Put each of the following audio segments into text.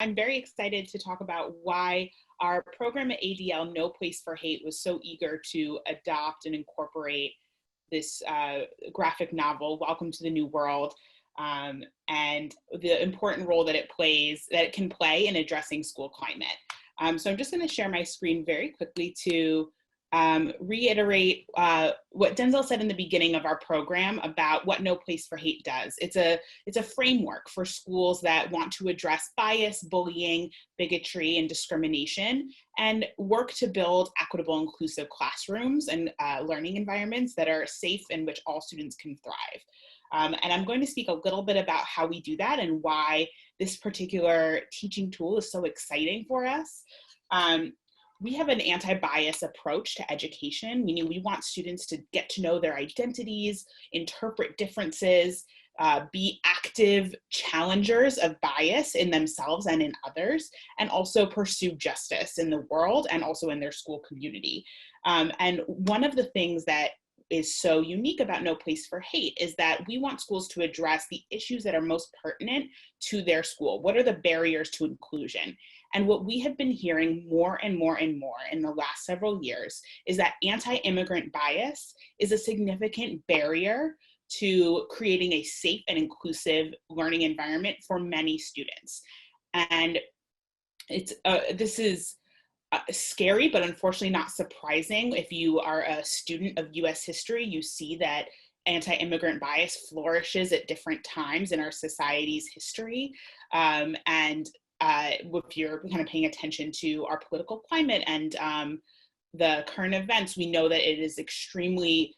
I'm very excited to talk about why our program at ADL, No Place for Hate, was so eager to adopt and incorporate this graphic novel, Welcome to the New World, and the important role that it can play in addressing school climate. So I'm just going to share my screen very quickly to reiterate what Denzel said in the beginning of our program about what No Place for Hate does. It's a framework for schools that want to address bias, bullying, bigotry, and discrimination, and work to build equitable, inclusive classrooms and learning environments that are safe in which all students can thrive. And I'm going to speak a little bit about how we do that and why this particular teaching tool is so exciting for us. We have an anti-bias approach to education, meaning we want students to get to know their identities, interpret differences, be active challengers of bias in themselves and in others, and also pursue justice in the world and also in their school community. And one of the things that is so unique about No Place for Hate is that we want schools to address the issues that are most pertinent to their school. What are the barriers to inclusion? And what we have been hearing more and more and more in the last several years is that anti-immigrant bias is a significant barrier to creating a safe and inclusive learning environment for many students. And this is scary, but unfortunately not surprising. If you are a student of US history, you see that anti-immigrant bias flourishes at different times in our society's history. If you're kind of paying attention to our political climate and the current events, we know that it is extremely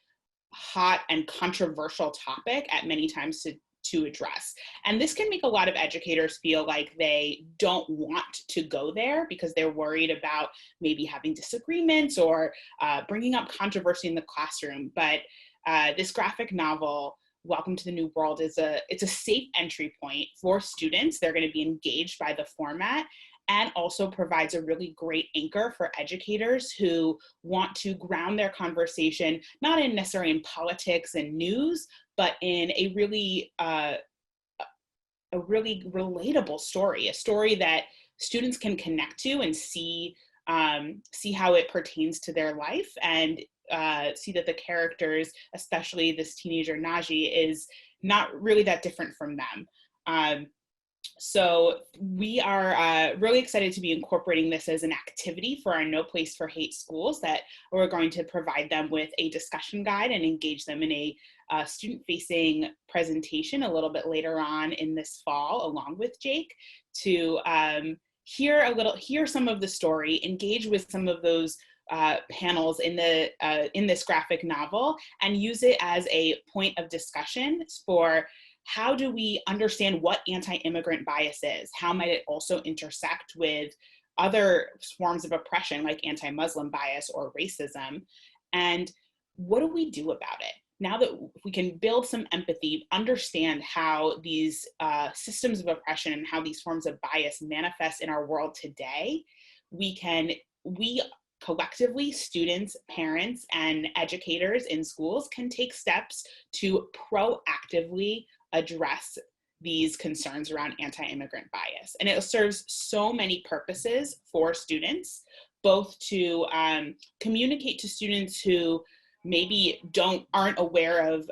hot and controversial topic at many times to address. And this can make a lot of educators feel like they don't want to go there because they're worried about maybe having disagreements or bringing up controversy in the classroom. But this graphic novel, Welcome to the New World, it's a safe entry point for students. They're going to be engaged by the format, and also provides a really great anchor for educators who want to ground their conversation, not in necessarily in politics and news, but in a really relatable story, a story that students can connect to and see how it pertains to their life, and see that the characters, especially this teenager Naji, is not really that different from them. So we are really excited to be incorporating this as an activity for our No Place for Hate schools, that we're going to provide them with a discussion guide and engage them in a student-facing presentation a little bit later on in this fall, along with Jake, to hear some of the story, engage with some of those panels in this graphic novel, and use it as a point of discussion for how do we understand what anti-immigrant bias is? How might it also intersect with other forms of oppression like anti-Muslim bias or racism? And what do we do about it? Now that we can build some empathy, understand how these systems of oppression and how these forms of bias manifest in our world today, we collectively, students, parents, and educators in schools can take steps to proactively address these concerns around anti-immigrant bias. And it serves so many purposes for students, both to communicate to students who maybe aren't aware of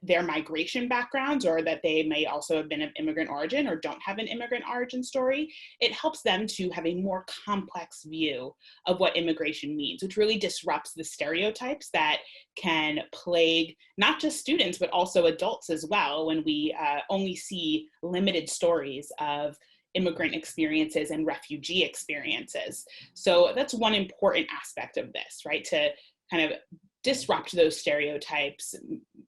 their migration backgrounds, or that they may also have been of immigrant origin or don't have an immigrant origin story. It helps them to have a more complex view of what immigration means, which really disrupts the stereotypes that can plague not just students, but also adults as well, when we only see limited stories of immigrant experiences and refugee experiences. So that's one important aspect of this, right? To kind of disrupt those stereotypes,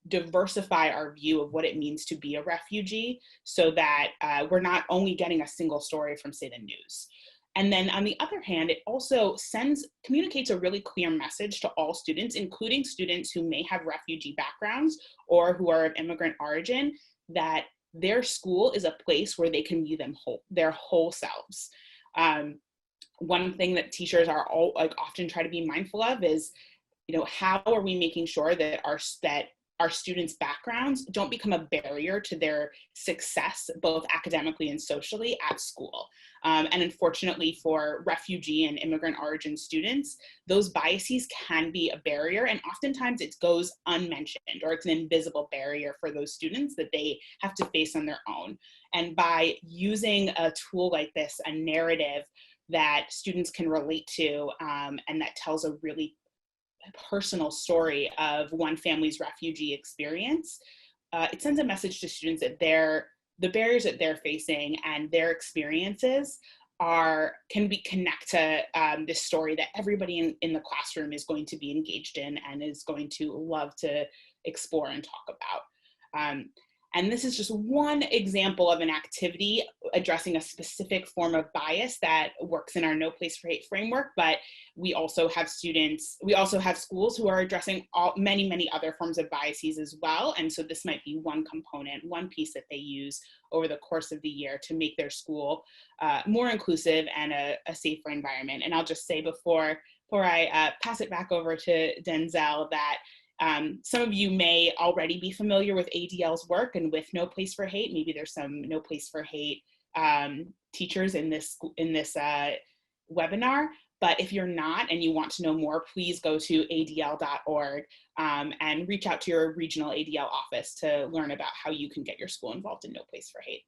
diversify our view of what it means to be a refugee, so that we're not only getting a single story from, say, the news. And then on the other hand, it also communicates a really clear message to all students, including students who may have refugee backgrounds or who are of immigrant origin, that their school is a place where they can be their whole selves. One thing that teachers are often try to be mindful of is, how are we making sure that our students' backgrounds don't become a barrier to their success, both academically and socially at school. And unfortunately for refugee and immigrant origin students, those biases can be a barrier, and oftentimes it goes unmentioned, or it's an invisible barrier for those students that they have to face on their own. And by using a tool like this, a narrative that students can relate to, and that tells a really personal story of one family's refugee experience, it sends a message to students that the barriers that they're facing and their experiences can connect to this story that everybody in the classroom is going to be engaged in and is going to love to explore and talk about. And this is just one example of an activity addressing a specific form of bias that works in our No Place for Hate framework, but we also have schools who are addressing many other forms of biases as well. And so this might be one component, one piece that they use over the course of the year to make their school more inclusive and a safer environment. And I'll just say before I pass it back over to Denzel that some of you may already be familiar with ADL's work and with No Place for Hate. Maybe there's some No Place for Hate teachers in this webinar. But if you're not and you want to know more, please go to adl.org and reach out to your regional ADL office to learn about how you can get your school involved in No Place for Hate.